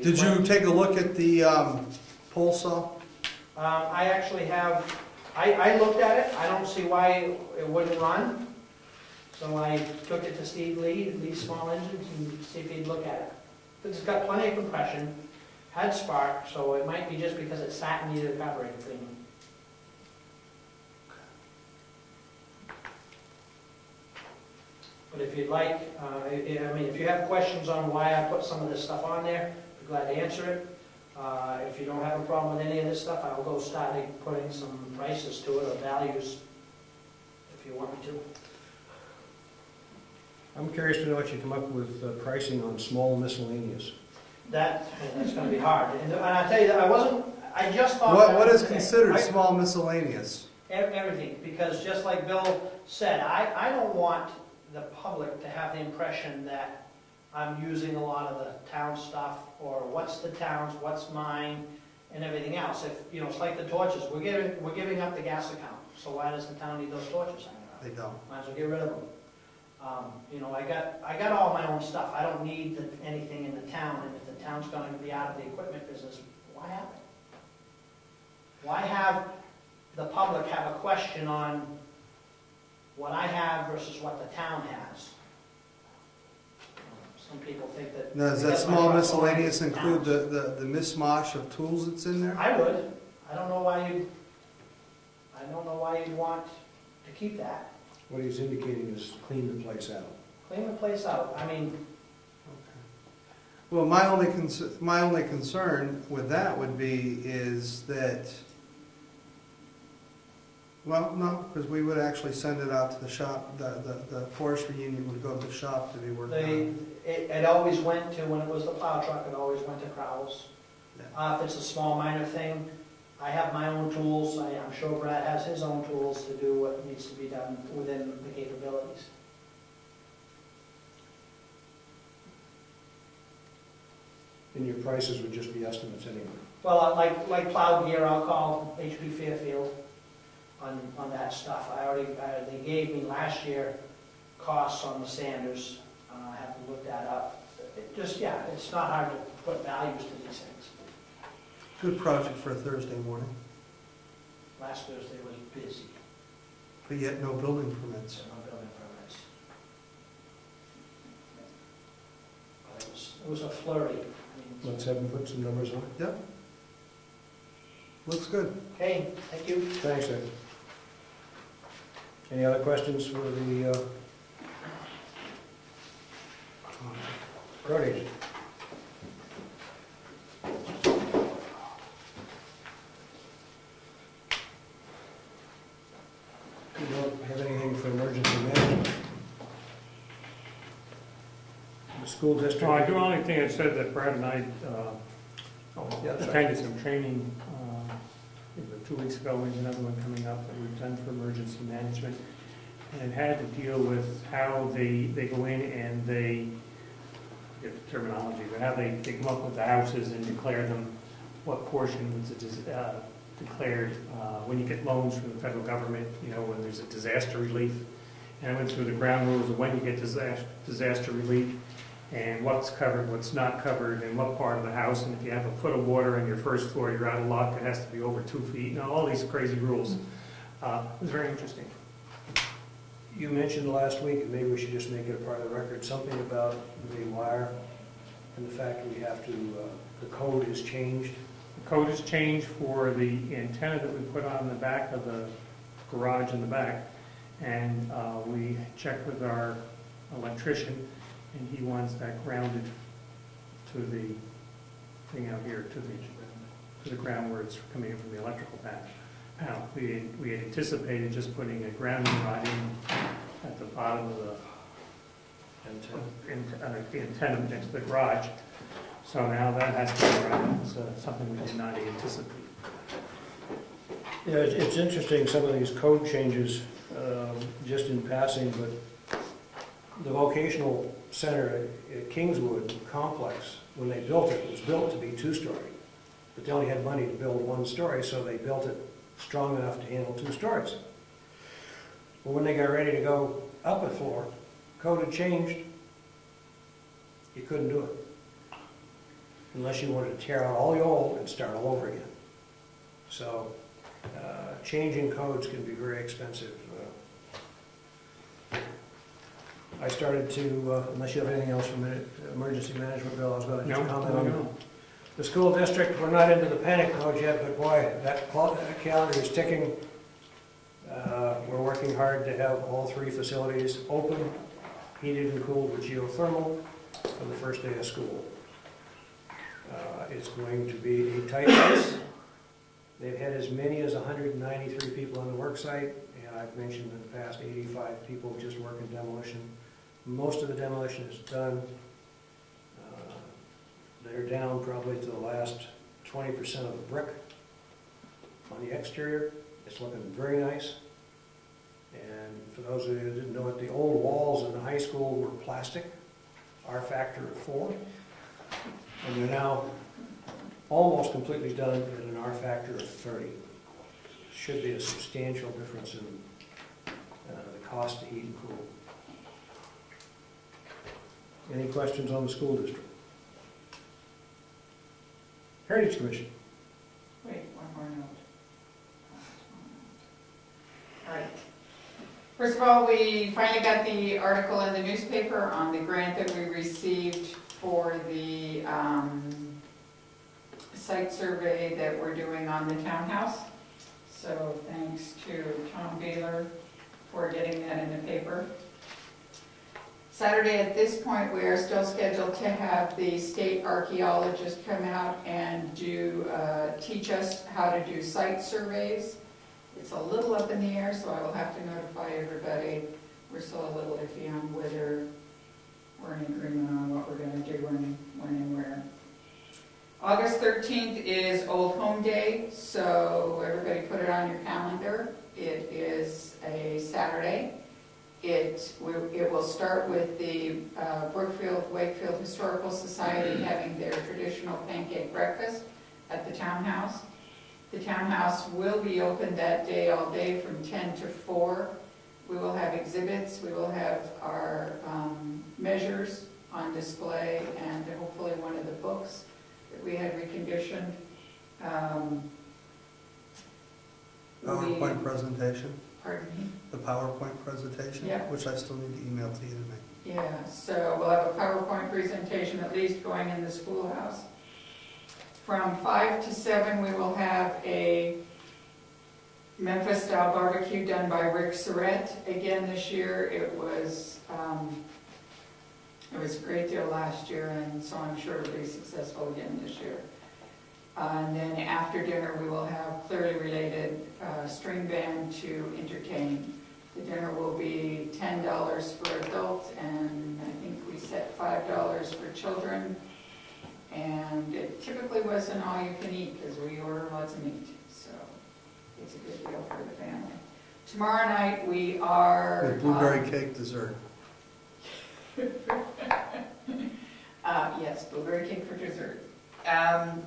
Did you take a look at the pole saw? I actually have, I looked at it, I don't see why it wouldn't run. So I took it to Steve Lee, Lee's Small Engines, and see if he'd look at it. It's got plenty of compression, had spark, so it might be just because it sat and needed a carburetor cleaning. But if you'd like, I mean, if you have questions on why I put some of this stuff on there, I'd be glad to answer it. If you don't have a problem with any of this stuff, I'll go start putting some prices to it or values if you want me to. I'm curious to know what you come up with pricing on small miscellaneous. That's going to be hard. And I tell you that I just thought. What is considered small miscellaneous? Everything, because just like Bill said, I don't want the public to have the impression that I'm using a lot of the town stuff, or what's the town's, what's mine, and everything else. If you know, it's like the torches. We're giving up the gas account. So why does the town need those torches hanging around? They don't. Might as well get rid of them. You know, I got all my own stuff. I don't need anything in the town. And if the town's going to be out of the equipment business, why have it? Why have the public have a question on what I have versus what the town has? Some people think that... Now, does that small miscellaneous include the mishmash of tools that's in there? I would. I don't know why you'd want to keep that. What he's indicating is clean the place out. Clean the place out. I mean... Okay. Well, my only concern with that would be is that... Well, no, because we would actually send it out to the shop. The forestry union would go to the shop to be working on it. It always went to, when it was the plow truck, it always went to Crowell's. Yeah. If it's a small minor thing, I have my own tools. I'm sure Brad has his own tools to do what needs to be done within the capabilities. And your prices would just be estimates anyway? Well, like plow gear, I'll call HP Fairfield on that stuff. They gave me last year costs on the Sanders. I have to look that up. It's not hard to put values to these things. Good project for a Thursday morning. Last Thursday was busy. But yet no building permits. No building permits. It was a flurry. Let's have him put some numbers on it. Yep. Looks good. Okay, thank you. Thanks, Ed. Any other questions for the road agent? You don't have anything for emergency management? The school district? No, I do only thing I said that Brad and I attended some training 2 weeks ago. We have another one coming up that we've done for emergency management, and it had to deal with how they go in and they get the terminology, but how they come up with the houses and declare them, what portion was declared when you get loans from the federal government, you know, when there's a disaster relief. And I went through the ground rules of when you get disaster relief, and what's covered, what's not covered, and what part of the house, and if you have a foot of water on your first floor, you're out of luck, it has to be over 2 feet, you know, all these crazy rules. It was very interesting. You mentioned last week, and maybe we should just make it a part of the record, something about the wire and the fact that we have to, the code has changed. The code has changed for the antenna that we put on the back of the garage in the back, and we checked with our electrician, and he wants that grounded to the thing out here, to the ground where it's coming in from the electrical panel. We had anticipated just putting a grounding rod in at the bottom of the antenna next to the garage. So now that has to be grounded. It's something we did not anticipate. Yeah, it's interesting, some of these code changes, just in passing, but the vocational center at Kingswood complex, when they built it, was built to be 2-story. But they only had money to build 1 story, so they built it strong enough to handle 2 stories. But when they got ready to go up a floor, code had changed. You couldn't do it. unless you wanted to tear out all the old and start all over again. So, changing codes can be very expensive. I started to, unless you have anything else from the emergency management bill, I was going to just comment on the school district. We're not into the panic mode yet, but boy, that calendar is ticking. We're working hard to have all 3 facilities open, heated and cooled with geothermal for the first day of school. It's going to be a tight race. They've had as many as 193 people on the work site, and I've mentioned in the past 85 people just working demolition. Most of the demolition is done. They're down probably to the last 20% of the brick on the exterior. It's looking very nice. And for those of you who didn't know it, the old walls in the high school were plastic, R factor of 4. And they're now almost completely done at an R factor of 30. Should be a substantial difference in the cost to heat and cool. Any questions on the school district? Heritage Commission. Wait, one more note. All right. First of all, we finally got the article in the newspaper on the grant that we received for the site survey that we're doing on the townhouse. So thanks to Tom Baylor for getting that in the paper. Saturday at this point, we are still scheduled to have the state archaeologist come out and teach us how to do site surveys. It's a little up in the air, so I will have to notify everybody. We're still a little iffy on whether we're in agreement on what we're going to do when and where. August 13th is Old Home Day, so everybody put it on your calendar. It is a Saturday. It will start with the Brookfield Wakefield Historical Society having their traditional pancake breakfast at the townhouse. The townhouse will be open that day all day from 10 to 4. We will have exhibits, we will have our measures on display, and hopefully one of the books that we had reconditioned. PowerPoint presentation? Pardon me? The PowerPoint presentation? Yeah. Which I still need to email to you tonight. Yeah, so we'll have a PowerPoint presentation at least going in the schoolhouse. From 5 to 7, we will have a Memphis-style barbecue done by Rick Surrett. Again, this year it was a great deal last year, and so I'm sure it'll be successful again this year. And then after dinner, we will have clearly related string band to entertain. The dinner will be $10 for adults, and I think we set $5 for children. And it typically wasn't all you can eat because we order lots of meat, so it's a good deal for the family. Tomorrow night we are... With blueberry cake dessert. Yes, blueberry cake for dessert.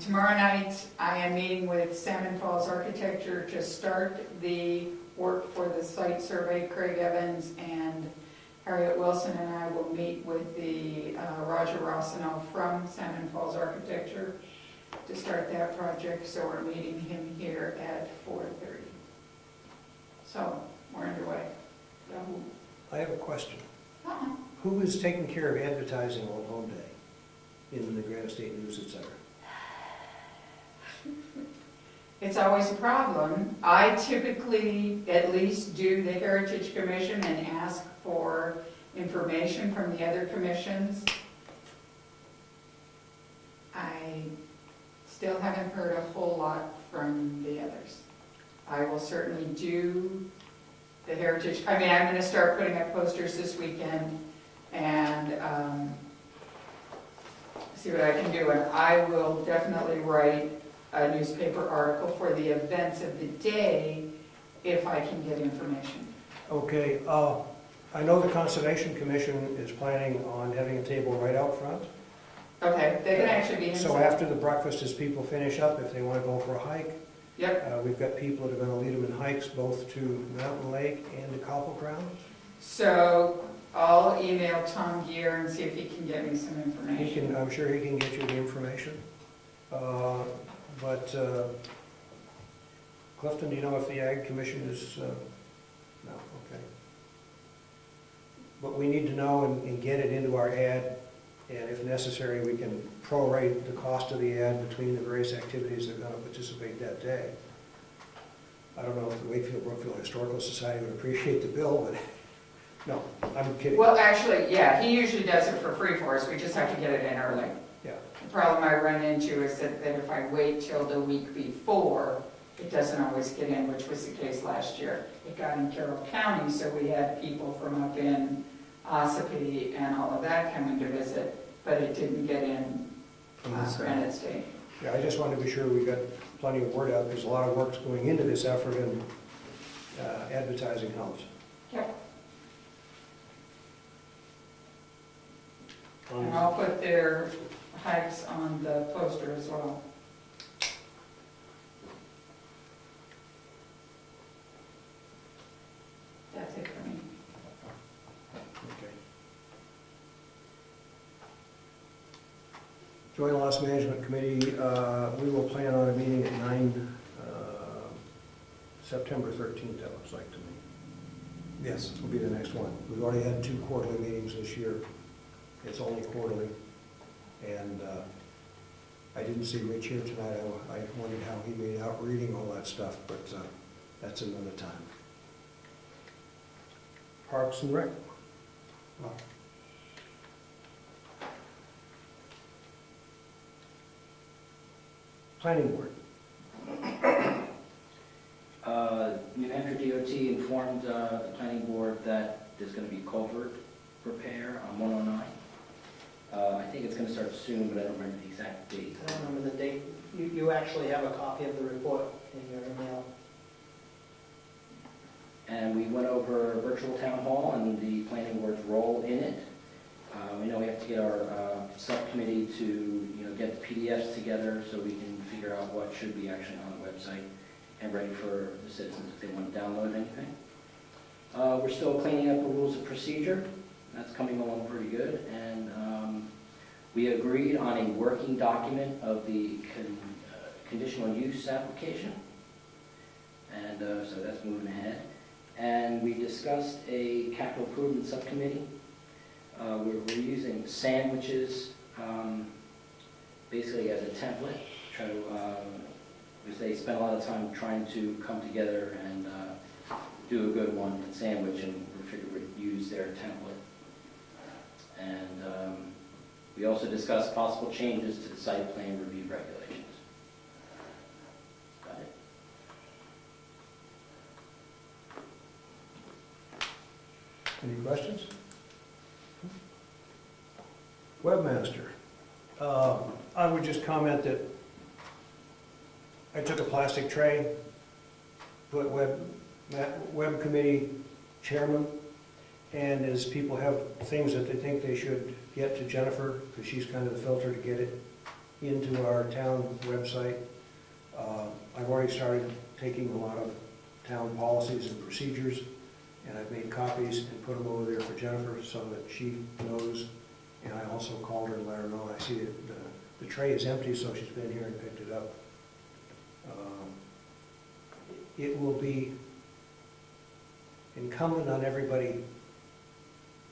Tomorrow night I am meeting with Salmon Falls Architecture to start the work for the site survey. Craig Evans and Harriet Wilson and I will meet with the Roger Rossino from Salmon Falls Architecture to start that project. So we're meeting him here at 4:30. So we're underway. I have a question. Uh-huh. Who is taking care of advertising Old Home Day in the Granite State News, etc.? It's always a problem. I typically at least do the Heritage Commission and ask for information from the other commissions. I still haven't heard a whole lot from the others. I will certainly do the Heritage. I mean, I'm going to start putting up posters this weekend and see what I can do. And I will definitely write a newspaper article for the events of the day if I can get information. Okay, I know the Conservation Commission is planning on having a table right out front. Okay, they can actually be inside. So after the breakfast, as people finish up, if they want to go for a hike, yep. We've got people that are going to lead them in hikes both to Mountain Lake and to Copple Crown. So I'll email Tom Gear and see if he can get me some information. I'm sure he can get you the information. But Clifton, do you know if the Ag Commission is, no, okay. But we need to know and get it into our ad, and if necessary, we can prorate the cost of the ad between the various activities that are going to participate that day. I don't know if the Wakefield Brookfield Historical Society would appreciate the bill, but no, I'm kidding. Well, actually, yeah, he usually does it for free for us, we just have to get it in early. Yeah. The problem I run into is that if I wait till the week before, it doesn't always get in, which was the case last year. It got in Carroll County, so we had people from up in Ossipee and all of that coming to visit, but it didn't get in Granite State. Yeah, I just wanted to be sure we got plenty of word out. There's a lot of work going into this effort, and advertising helps. Yep. And I'll put their hikes on the poster as well. That's it for me. Okay. Joint Loss Management Committee, we will plan on a meeting at 9, September 13th, that looks like to me. Yes, will be the next one. We've already had 2 quarterly meetings this year. It's only quarterly. And I didn't see Rich here tonight. I wondered how he made out reading all that stuff, but that's another time. Parks and Rec. Well, Planning Board. New Hampshire DOT informed the planning board that there's going to be culvert repair on 109. I think it's going to start soon, but I don't remember the exact date. I don't remember the date. You actually have a copy of the report in your email. And we went over virtual town hall and the planning board's role in it. We know we have to get our subcommittee to get the PDFs together so we can figure out what should be actually on the website and ready for the citizens if they want to download anything. We're still cleaning up the rules of procedure. That's coming along pretty good. And we agreed on a working document of the conditional use application. And so that's moving ahead. And we discussed a capital improvement subcommittee. We're using sandwiches basically as a template. Try to, because they spent a lot of time trying to come together and do a good one sandwich, and we figured we'd use their template. And we also discussed possible changes to the site plan review regulations. Got it? Any questions? Webmaster. I would just comment that I took a plastic tray, put web committee chairman, and as people have things that they think they should get to Jennifer, because she's kind of the filter to get it into our town website. I've already started taking a lot of town policies and procedures, and I've made copies and put them over there for Jennifer so that she knows. And I also called her and let her know. I see that the tray is empty, so she's been here and picked it up. It will be incumbent on everybody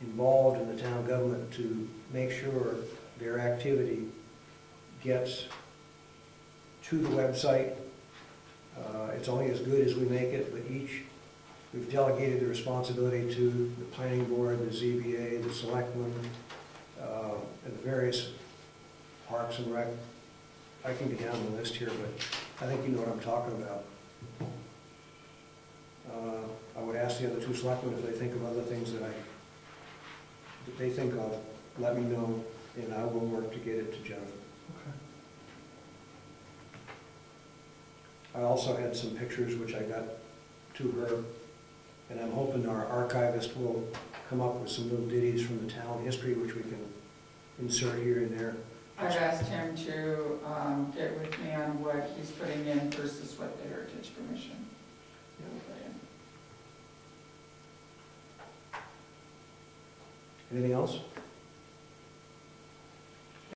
involved in the town government to make sure their activity gets to the website. It's only as good as we make it, but we've delegated the responsibility to the planning board, the ZBA, the selectmen, and the various parks and rec. I can get down the list here, but I think you know what I'm talking about. I would ask the other 2 selectmen if they think of other things that they think of, let me know, and I will work to get it to Jennifer. Okay. I also had some pictures which I got to her, and I'm hoping our archivist will come up with some little ditties from the town history which we can insert here and there. I've asked him to get with me on what he's putting in versus what the Heritage Commission will put in. Anything else?